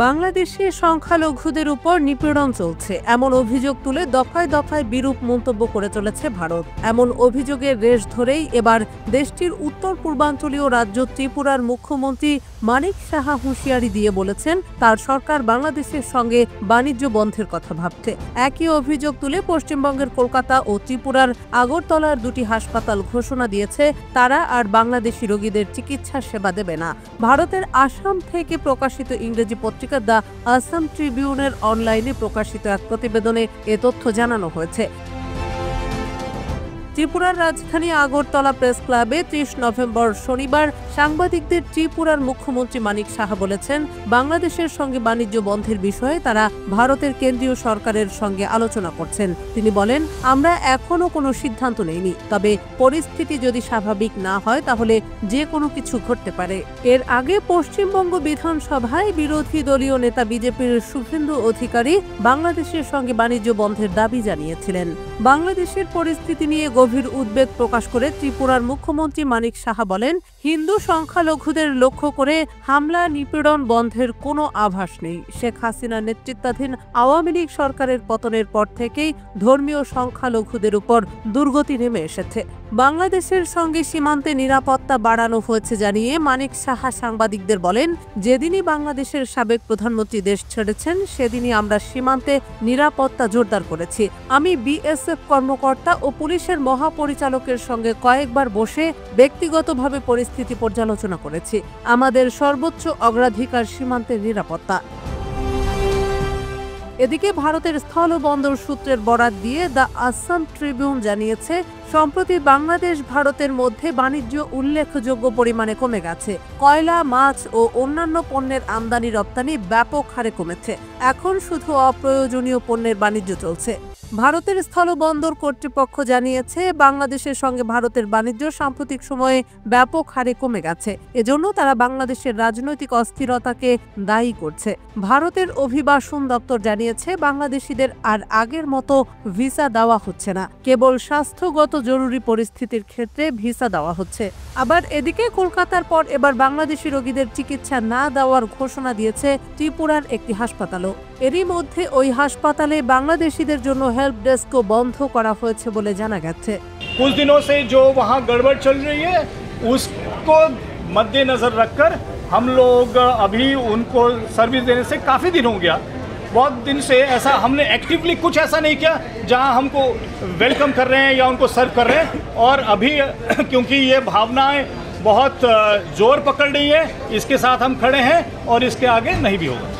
বাংলাদেশে সংখ্যালঘুদের উপর নিপীড়ন চলছে এমন অভিযোগ তুলে দফায় দফায় বিরূপ মন্তব্য করে চলেছে ভারত। এমন অভিযোগের রেশ ধরেই এবার দেশটির উত্তর পূর্বাঞ্চলীয় রাজ্য ত্রিপুরার মুখ্যমন্ত্রী মানিক সাহা হুঁশিয়ারি দিয়ে বলেছেন তার সরকার বাংলাদেশের সঙ্গে বাণিজ্য বন্ধের কথা ভাবছে। একই অভিযোগ তুলে পশ্চিমবঙ্গের কলকাতা ও ত্রিপুরার আগরতলার দুটি হাসপাতাল ঘোষণা দিয়েছে তারা আর বাংলাদেশি রোগীদের চিকিৎসা সেবা দেবে না। ভারতের আসাম থেকে প্রকাশিত ইংরেজি পত্রিকা দ্য আসাম ট্রিবিউনের অনলাইনে প্রকাশিত এক প্রতিবেদনে এ তথ্য জানানো হয়েছে। ত্রিপুরার রাজধানী আগরতলা প্রেস ক্লাবে ৩০ নভেম্বর শনিবার সাংবাদিকদের ত্রিপুরার মুখ্যমন্ত্রী মানিক সাহা বলেছেন বাংলাদেশের সঙ্গে বাণিজ্য বন্ধের বিষয়ে তারা ভারতের কেন্দ্রীয় সরকারের সঙ্গে আলোচনা করছেন। তিনি বলেন, আমরা এখনো কোনো সিদ্ধান্ত নেইনি, তবে পরিস্থিতি যদি স্বাভাবিক না হয় তাহলে যে কোনো কিছু ঘটতে পারে। এর আগে পশ্চিমবঙ্গ বিধানসভায় বিরোধী দলীয় নেতা বিজেপির শুভেন্দু অধিকারী বাংলাদেশের সঙ্গে বাণিজ্য বন্ধের দাবি জানিয়েছিলেন। বাংলাদেশের পরিস্থিতি নিয়ে গভীর উদ্বেগ প্রকাশ করে ত্রিপুরার মুখ্যমন্ত্রী মানিক সাহা বলেন, হিন্দু সংখ্যালঘুদের লক্ষ্য করে হামলা নিপীড়ন বন্ধের কোনো আভাস নেই। শেখ হাসিনার নেতৃত্বাধীন আওয়ামী লীগ সরকারের পতনের পর থেকেই ধর্মীয় সংখ্যালঘুদের উপর দুর্গতি নেমে এসেছে। বাংলাদেশের সঙ্গে সীমান্তে নিরাপত্তা বাড়ানো হয়েছে জানিয়ে মানিক সাহা সাংবাদিকদের বলেন, যেদিনই বাংলাদেশের সাবেক প্রধানমন্ত্রী দেশ ছেড়েছেন সেদিনই আমরা সীমান্তে নিরাপত্তা জোরদার করেছি। আমি বিএসএফ কর্মকর্তা ও পুলিশের মহাপরিচালকের সঙ্গে কয়েকবার বসে ব্যক্তিগতভাবে পরিস্থিতি পর্যালোচনা করেছি। আমাদের সর্বোচ্চ অগ্রাধিকার সীমান্তের নিরাপত্তা। এদিকে ভারতের স্থল বন্দর সূত্রের বরাত দিয়ে দ্য আসাম ট্রিবিউন জানিয়েছে সম্প্রতি বাংলাদেশ ভারতের মধ্যে বাণিজ্য উল্লেখযোগ্য পরিমাণে কমে গেছে। কয়লা, মাছ ও অন্যান্য পণ্যের আমদানি রপ্তানি ব্যাপক হারে কমেছে। এখন শুধু অপ্রয়োজনীয় পণ্যের বাণিজ্য চলছে। ভারতের স্থলবন্দর কর্তৃপক্ষ জানিয়েছে বাংলাদেশের সঙ্গে ভারতের বাণিজ্য সাম্প্রতিক সময়ে ব্যাপক হারে কমে গেছে। এজন্য তারা বাংলাদেশের রাজনৈতিক অস্থিরতাকে দায়ী করছে। ভারতের অভিবাসন দপ্তর জানিয়েছে বাংলাদেশিদের আর আগের মতো ভিসা দেওয়া হচ্ছে না, কেবল স্বাস্থ্যগত জরুরি পরিস্থিতির ক্ষেত্রে ভিসা দেওয়া হচ্ছে। আবার এদিকে কলকাতার পর এবার বাংলাদেশি রোগীদের চিকিৎসা না দেওয়ার ঘোষণা দিয়েছে ত্রিপুরার একটি হাসপাতালও। এরই মধ্যে ওই হাসপাতালে বাংলাদেশিদের জন্য हेल्प डेस्क को बंद करा হয়েছে বলে জানা গেছে। कुछ दिनों से जो वहाँ गड़बड़ चल रही है उसको मद्देनजर रखकर हम लोग अभी उनको सर्विस देने से काफ़ी दिन हो गया। बहुत दिन से ऐसा हमने एक्टिवली कुछ ऐसा नहीं किया जहाँ हमको वेलकम कर रहे हैं या उनको सर्व कर रहे हैं। और अभी क्योंकि ये भावनाएं बहुत जोर पकड़ रही है, इसके साथ हम खड़े हैं और इसके आगे नहीं भी होगा।